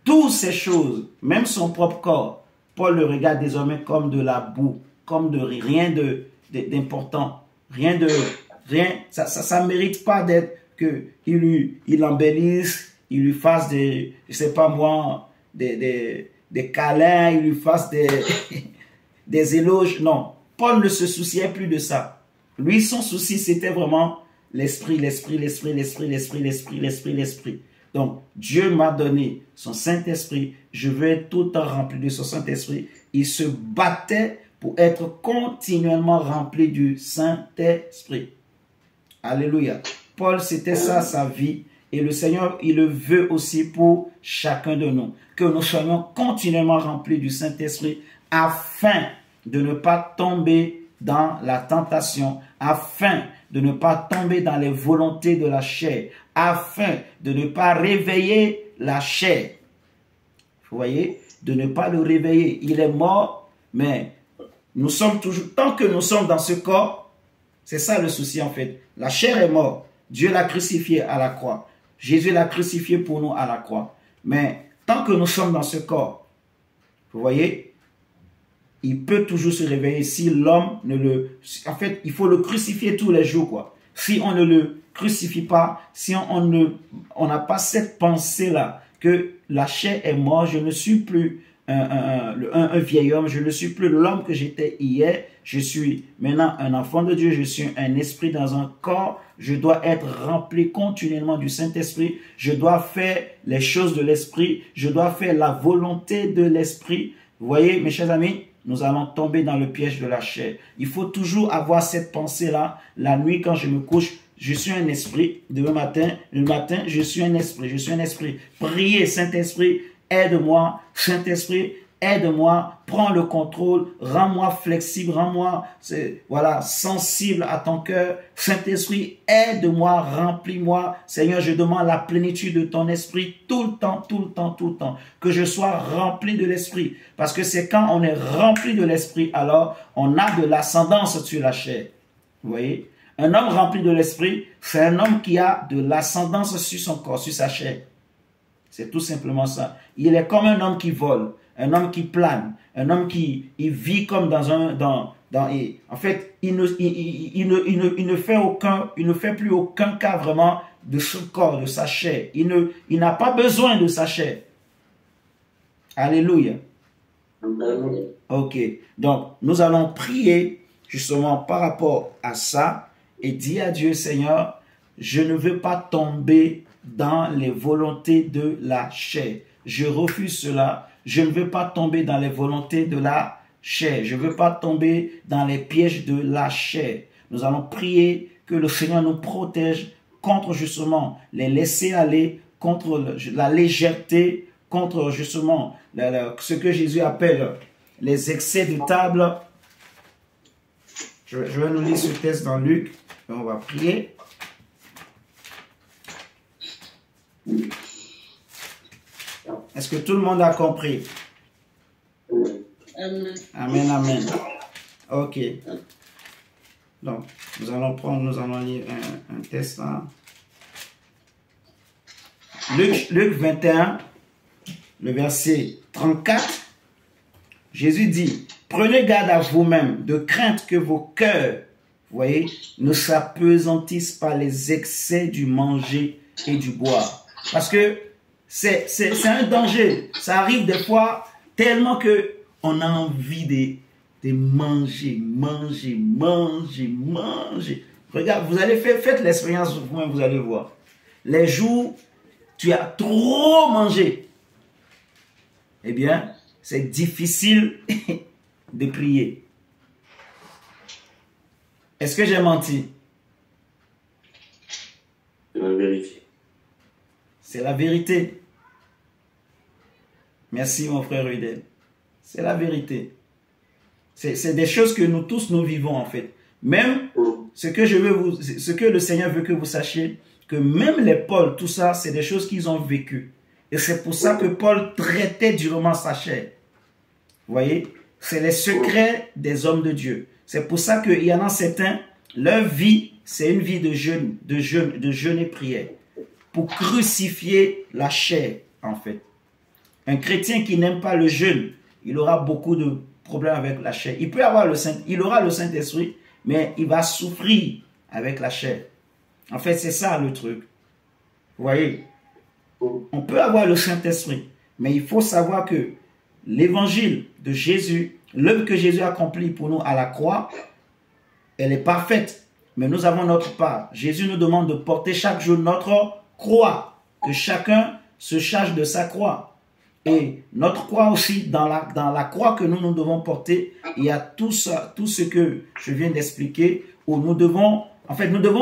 toutes ces choses, même son propre corps, Paul le regarde désormais comme de la boue, comme de rien d'important. Rien, ça ne mérite pas d'être qu'il embellisse, il lui fasse des, je sais pas moi, des câlins, il lui fasse des éloges. Non, Paul ne se souciait plus de ça. Lui, son souci, c'était vraiment l'esprit. Donc, Dieu m'a donné son Saint-Esprit. Je veux être tout le temps rempli de son Saint-Esprit. Il se battait pour être continuellement rempli du Saint-Esprit. Alléluia. Paul, c'était ça sa vie. Et le Seigneur, il le veut aussi pour chacun de nous. Que nous soyons continuellement remplis du Saint-Esprit afin de ne pas tomber dans la tentation, afin de ne pas tomber dans les volontés de la chair, afin de ne pas réveiller la chair. Vous voyez? De ne pas le réveiller. Il est mort, mais nous sommes toujours, tant que nous sommes dans ce corps, c'est ça le souci en fait. La chair est morte. Dieu l'a crucifié à la croix. Jésus l'a crucifié pour nous à la croix. Mais tant que nous sommes dans ce corps, vous voyez, il peut toujours se réveiller si l'homme ne le... En fait, il faut le crucifier tous les jours, quoi. Si on ne le crucifie pas, si on n'a pas cette pensée-là, que la chair est morte, je ne suis plus un vieil homme, je ne suis plus l'homme que j'étais hier, je suis maintenant un enfant de Dieu, je suis un esprit dans un corps, je dois être rempli continuellement du Saint-Esprit, je dois faire les choses de l'Esprit, je dois faire la volonté de l'Esprit. Vous voyez, mes chers amis, nous allons tomber dans le piège de la chair. Il faut toujours avoir cette pensée-là. La nuit, quand je me couche, je suis un esprit. Le matin, je suis un esprit. Je suis un esprit. Priez, Saint-Esprit, aide-moi. Saint-Esprit, aide-moi. Prends le contrôle. Rends-moi flexible. Rends-moi sensible à ton cœur. Saint-Esprit, aide-moi. Remplis-moi. Seigneur, je demande la plénitude de ton esprit tout le temps, tout le temps, tout le temps. Que je sois rempli de l'esprit. Parce que c'est quand on est rempli de l'esprit, alors on a de l'ascendance sur la chair. Vous voyez? Un homme rempli de l'esprit, c'est un homme qui a de l'ascendance sur son corps, sur sa chair. C'est tout simplement ça. Il est comme un homme qui vole, un homme qui plane, un homme qui vit comme en fait, il ne fait plus aucun cas vraiment de son corps, de sa chair. Il n'a pas besoin de sa chair. Alléluia. Ok. Donc, nous allons prier justement par rapport à ça et dis à Dieu, Seigneur, je ne veux pas tomber dans les volontés de la chair. Je refuse cela. Je ne veux pas tomber dans les volontés de la chair. Je ne veux pas tomber dans les pièges de la chair. Nous allons prier que le Seigneur nous protège contre justement les laisser aller, contre la légèreté, contre justement ce que Jésus appelle les excès de table. Je vais nous lire ce texte dans Luc et on va prier. Est-ce que tout le monde a compris? Amen. Amen, amen. Ok. Donc, nous allons lire un texte là. Luc 21, le verset 34. Jésus dit, prenez garde à vous-même, de crainte que vos cœurs, vous voyez, ne s'apesantissent par les excès du manger et du boire. Parce que c'est un danger. Ça arrive des fois tellement que on a envie de manger. Regarde, vous allez faites l'expérience vous-même, vous allez voir. Les jours, tu as trop mangé. Eh bien, c'est difficile de prier. Est-ce que j'ai menti? C'est la vérité. C'est la vérité. Merci mon frère Rudel. C'est la vérité. C'est des choses que nous tous nous vivons en fait. Même ce que le Seigneur veut que vous sachiez, que même les Paul, tout ça, c'est des choses qu'ils ont vécues. Et c'est pour ça que Paul traitait durement sa chair. Vous voyez, c'est les secrets des hommes de Dieu. C'est pour ça qu'il y en a certains, leur vie, c'est une vie de jeûne et prière. Pour crucifier la chair, en fait. Un chrétien qui n'aime pas le jeûne, il aura beaucoup de problèmes avec la chair. Il aura le Saint-Esprit, mais il va souffrir avec la chair. En fait, c'est ça le truc. Vous voyez, on peut avoir le Saint-Esprit, mais il faut savoir que l'évangile de Jésus, l'œuvre que Jésus a accomplie pour nous à la croix, elle est parfaite, mais nous avons notre part. Jésus nous demande de porter chaque jour notre croix, que chacun se charge de sa croix. Et notre croix aussi, dans la croix que nous devons porter, il y a tout ce que je viens d'expliquer, où nous devons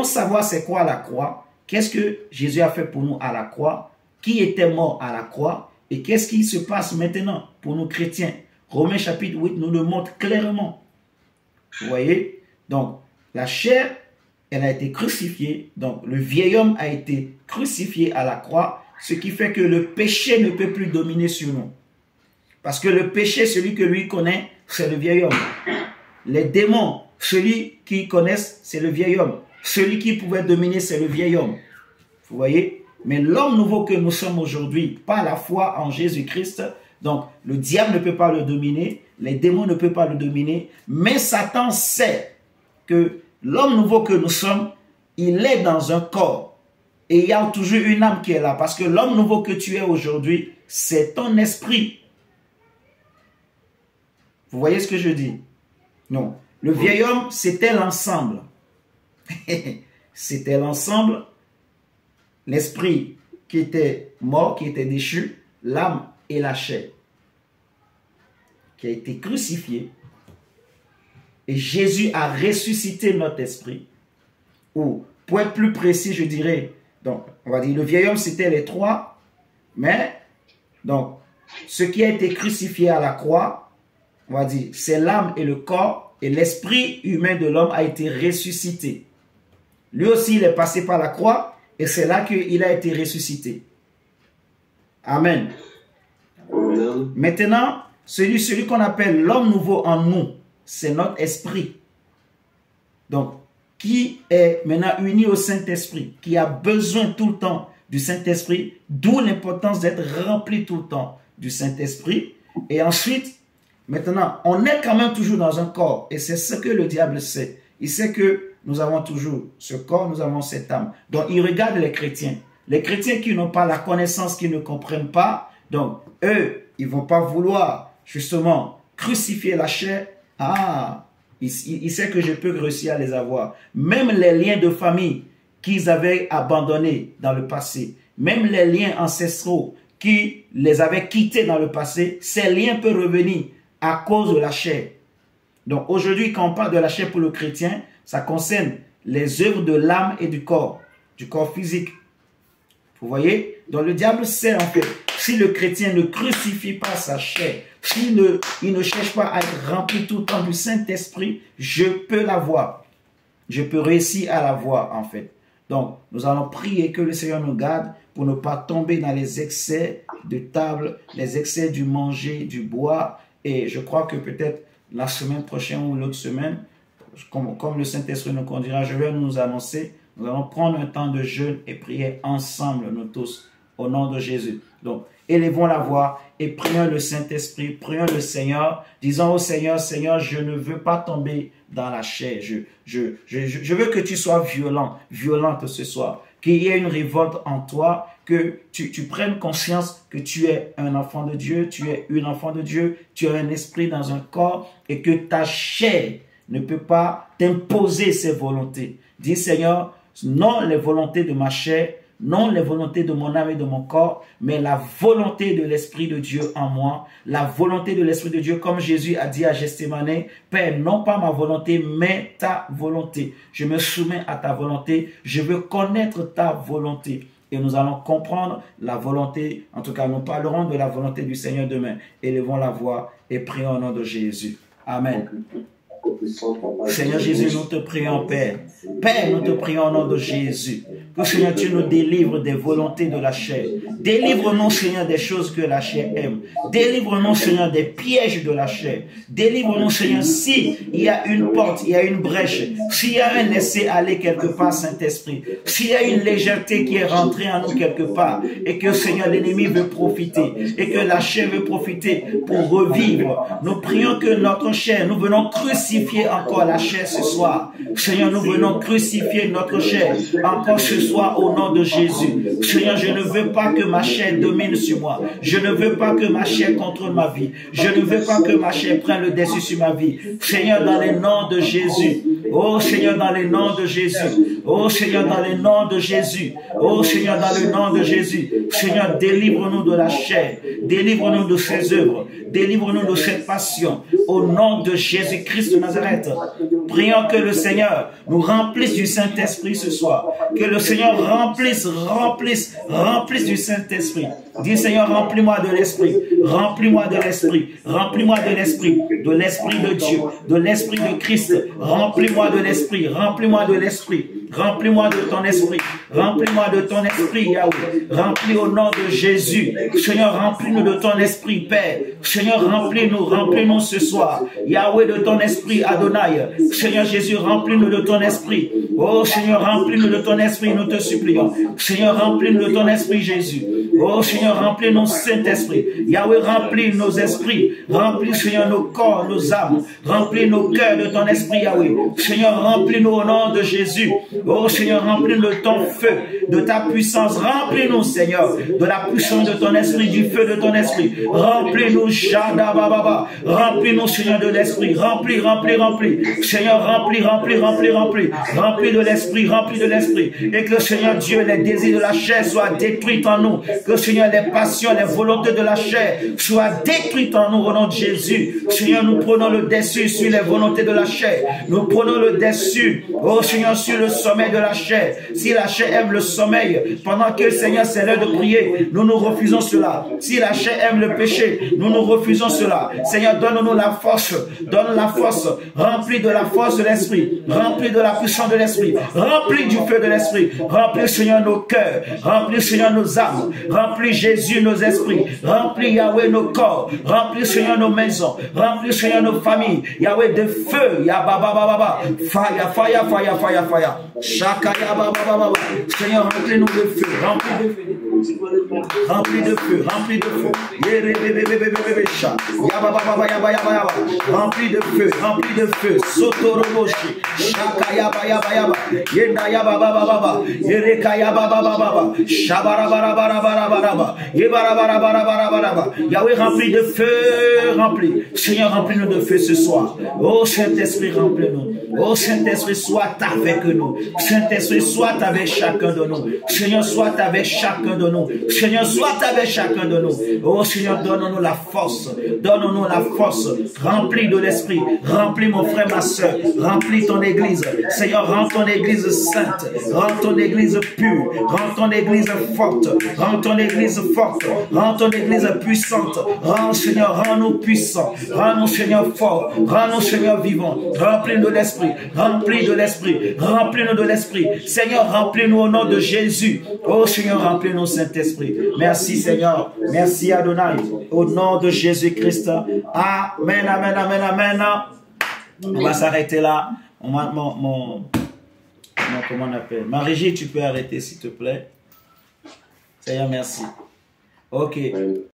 savoir c'est quoi la croix, qu'est-ce que Jésus a fait pour nous à la croix, qui était mort à la croix, et qu'est-ce qui se passe maintenant pour nous chrétiens. Romains chapitre 8 nous le montre clairement. Vous voyez? Donc, la chair, elle a été crucifiée. Donc, le vieil homme a été crucifié à la croix, ce qui fait que le péché ne peut plus dominer sur nous. Parce que le péché, celui que lui connaît, c'est le vieil homme. Les démons, celui qui connaissent, c'est le vieil homme. Celui qui pouvait dominer, c'est le vieil homme. Vous voyez? Mais l'homme nouveau que nous sommes aujourd'hui, par la foi en Jésus-Christ, donc le diable ne peut pas le dominer, les démons ne peuvent pas le dominer, mais Satan sait que l'homme nouveau que nous sommes, il est dans un corps. Et il y a toujours une âme qui est là. Parce que l'homme nouveau que tu es aujourd'hui, c'est ton esprit. Vous voyez ce que je dis? Non. Le vieil homme, c'était l'ensemble. C'était l'ensemble. L'esprit qui était mort, qui était déchu, l'âme et la chair, qui a été crucifié. Et Jésus a ressuscité notre esprit. Ou, pour être plus précis, je dirais, donc, on va dire, le vieil homme, c'était les trois, mais, donc, ce qui a été crucifié à la croix, on va dire, c'est l'âme et le corps, et l'esprit humain de l'homme a été ressuscité. Lui aussi, il est passé par la croix, et c'est là qu'il a été ressuscité. Amen. Amen. Maintenant, celui qu'on appelle l'homme nouveau en nous, c'est notre esprit. Donc, qui est maintenant uni au Saint-Esprit, qui a besoin tout le temps du Saint-Esprit, d'où l'importance d'être rempli tout le temps du Saint-Esprit. Et ensuite, maintenant, on est quand même toujours dans un corps, et c'est ce que le diable sait. Il sait que nous avons toujours ce corps, nous avons cette âme. Donc, il regarde les chrétiens. Les chrétiens qui n'ont pas la connaissance, qui ne comprennent pas, donc, eux, ils ne vont pas vouloir, justement, crucifier la chair. Ah, Il sait que je peux réussir à les avoir. Même les liens de famille qu'ils avaient abandonnés dans le passé, même les liens ancestraux qui les avaient quittés dans le passé, ces liens peuvent revenir à cause de la chair. Donc aujourd'hui, quand on parle de la chair pour le chrétien, ça concerne les œuvres de l'âme et du corps physique. Vous voyez? Donc le diable sait en fait, si le chrétien ne crucifie pas sa chair, s'il ne cherche pas à être rempli tout le temps du Saint-Esprit, je peux l'avoir. Je peux réussir à l'avoir en fait. Donc nous allons prier que le Seigneur nous garde pour ne pas tomber dans les excès de table, les excès du manger, du boire. Et je crois que peut-être la semaine prochaine ou l'autre semaine, comme le Saint-Esprit nous conduira, je vais nous annoncer, nous allons prendre un temps de jeûne et prier ensemble, nous tous, au nom de Jésus. Donc, élevons la voix et prions le Saint-Esprit, prions le Seigneur, disons au Seigneur, Seigneur, je ne veux pas tomber dans la chair, je veux que tu sois violente ce soir, qu'il y ait une révolte en toi, que tu prennes conscience que tu es un enfant de Dieu, tu es une enfant de Dieu, tu as un esprit dans un corps et que ta chair ne peut pas t'imposer ses volontés. Dis Seigneur, non les volontés de ma chair, non les volontés de mon âme et de mon corps, mais la volonté de l'Esprit de Dieu en moi, la volonté de l'Esprit de Dieu, comme Jésus a dit à Gethsémane, Père, non pas ma volonté, mais ta volonté. Je me soumets à ta volonté, je veux connaître ta volonté. Et nous allons comprendre la volonté, en tout cas nous parlerons de la volonté du Seigneur demain. Élevons la voix et prions au nom de Jésus. Amen. Seigneur Jésus, nous te prions, Père. Père, nous te prions au nom de Jésus. Que Seigneur, tu nous délivres des volontés de la chair. Délivre-nous, Seigneur, des choses que la chair aime. Délivre-nous, Seigneur, des pièges de la chair. Délivre-nous, Seigneur, s'il y a une porte, il y a une brèche, s'il y a un laisser-aller quelque part, Saint-Esprit, s'il y a une légèreté qui est rentrée en nous quelque part, et que, Seigneur, l'ennemi veut profiter, et que la chair veut profiter pour revivre, nous prions que notre chair, nous venons crucifier encore la chair ce soir. Seigneur, nous venons crucifier notre chair encore ce soir au nom de Jésus. Seigneur, je ne veux pas que ma chair domine sur moi. Je ne veux pas que ma chair contrôle ma vie. Je ne veux pas que ma chair prenne le dessus sur ma vie. Seigneur, dans le nom de Jésus. Oh Seigneur, dans le nom de Jésus. Oh Seigneur, dans le nom de Jésus. Oh Seigneur, dans le nom de Jésus. Seigneur, délivre-nous de la chair. Délivre-nous de ses œuvres. Délivre-nous de cette passion. Au nom de Jésus-Christ de Nazareth. Prions que le Seigneur nous remplisse du Saint-Esprit ce soir. Que le Seigneur remplisse du Saint-Esprit. Dis Seigneur, remplis-moi de l'Esprit. Remplis-moi de l'Esprit. Remplis-moi de l'Esprit. De l'Esprit de Dieu. De l'Esprit de Christ. Remplis-moi de l'Esprit. Remplis-moi de l'Esprit. Remplis-moi de ton Esprit. Remplis-moi de ton Esprit, Yahweh. Remplis au nom de Jésus. Seigneur, remplis-nous de ton Esprit, Père. Seigneur, remplis-nous ce soir. Yahweh, de ton Esprit, Adonai. Seigneur Jésus, remplis-nous de ton Esprit. Oh Seigneur, remplis-nous de ton Esprit, nous te supplions. Seigneur, remplis-nous de ton Esprit, Jésus. Oh Seigneur, remplis-nous, Saint-Esprit. Yahweh, remplis nos esprits. Remplis, Seigneur, nos corps, nos âmes. Remplis nos cœurs de ton Esprit, Yahweh. Seigneur, remplis-nous au nom de Jésus. Oh Seigneur, remplis-nous de ton feu, de ta puissance. Remplis-nous, Seigneur, de la puissance de ton Esprit, du feu de ton Esprit. Remplis-nous, Shadababa. Remplis-nous, Seigneur, de l'Esprit. Remplis. Seigneur, remplis de l'Esprit, remplis de l'Esprit. Et que, Seigneur Dieu, les désirs de la chair soient détruits en nous. Que, Seigneur, les passions, les volontés de la chair soient détruites en nous au nom de Jésus. Seigneur, nous prenons le dessus sur les volontés de la chair. Nous prenons le dessus, oh Seigneur, sur le sommeil de la chair. Si la chair aime le sommeil, pendant que, Seigneur, c'est l'heure de prier, nous refusons cela. Si la chair aime le péché, nous refusons cela. Seigneur, donne-nous la force. Donne la force. Remplis de la force de l'Esprit. Remplis de la puissance de l'Esprit. Remplis du feu de l'Esprit. Remplis, Seigneur, nos cœurs. Remplis, Seigneur, nos âmes. Remplis, Jésus, nos esprits. Remplis, Yahweh, nos corps. Remplis, Seigneur, nos maisons. Remplis, Seigneur, nos familles. Yahweh, de feu. Yababababa. Fire. Shaka, yababababa. Seigneur, remplis-nous de feu. Remplis de feu. Remplis de feu, remplis de feu. Remplis de feu, remplis de feu. Sotoroboshi. Shaka yaba yaba yaba. Yenda yaba baba baba. Yereka yaba baba baba. Shabara bara bara bara bara bara. Yebara bara bara bara bara bara. Yahweh, remplis de feu, remplis. Seigneur, remplis-nous de feu ce soir. Oh Saint-Esprit, remplis-nous. Oh Saint-Esprit, sois avec nous. Saint-Esprit, sois avec chacun de nous. Seigneur, sois avec chacun de nous. Seigneur, sois avec chacun de nous. Oh Seigneur, donne-nous la force. Donne-nous la force. Remplis de l'Esprit. Remplis mon frère, ma soeur. Remplis ton église. Seigneur, rends ton église sainte. Rends ton église pure. Rends ton église forte. Rends ton église forte. Rends ton église puissante. Rends, Seigneur, rends-nous puissants. Rends-nous, Seigneur, forts. Rends-nous, Seigneur, vivants. Remplis-nous de l'Esprit. Remplis de l'Esprit. Remplis-nous de l'Esprit. Seigneur, remplis-nous au nom de Jésus. Oh Seigneur, remplis-nous, Saint-Esprit. Merci, Seigneur. Merci, Adonai. Au nom de Jésus-Christ. Amen, amen, amen, amen. On va s'arrêter là. Comment on appelle? Ma régie, tu peux arrêter, s'il te plaît. Seigneur, merci. Ok.